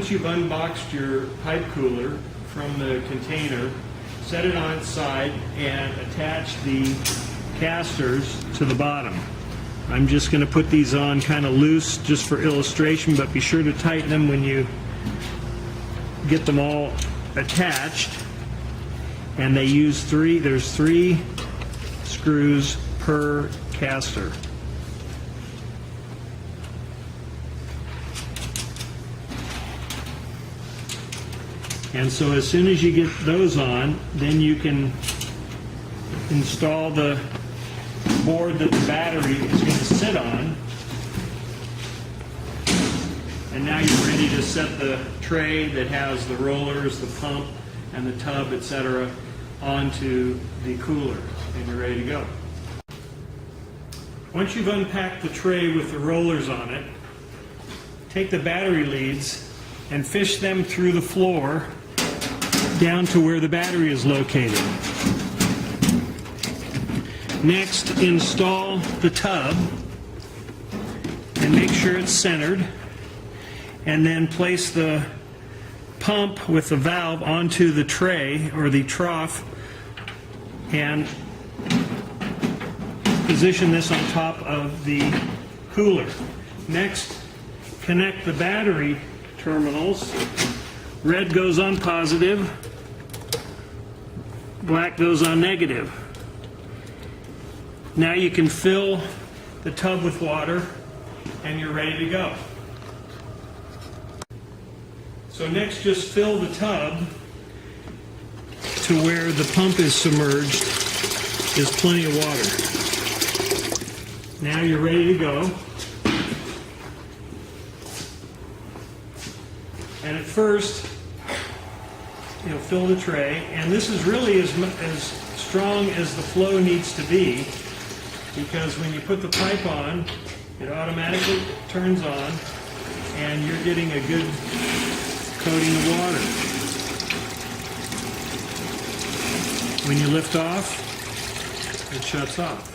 Once you've unboxed your pipe cooler from the container, set it on its side and attach the casters to the bottom. I'm just going to put these on kind of loose just for illustration, but be sure to tighten them when you get them all attached. And they use there's three screws per caster. And so as soon as you get those on, then you can install the board that the battery is going to sit on. And now you're ready to set the tray that has the rollers, the pump, and the tub, etc. onto the cooler, and you're ready to go. Once you've unpacked the tray with the rollers on it, take the battery leads and fish them through the floor down to where the battery is located. Next, install the tub and make sure it's centered, and then place the pump with the valve onto the tray or the trough and position this on top of the cooler. Next, connect the battery terminals. Red goes on positive, black goes on negative. Now you can fill the tub with water and you're ready to go. So next, just fill the tub to where the pump is submerged. There's plenty of water. Now you're ready to go. And at first, you'll fill the tray, and this is really as strong as the flow needs to be, because when you put the pipe on, it automatically turns on, and you're getting a good coating of water. When you lift off, it shuts off.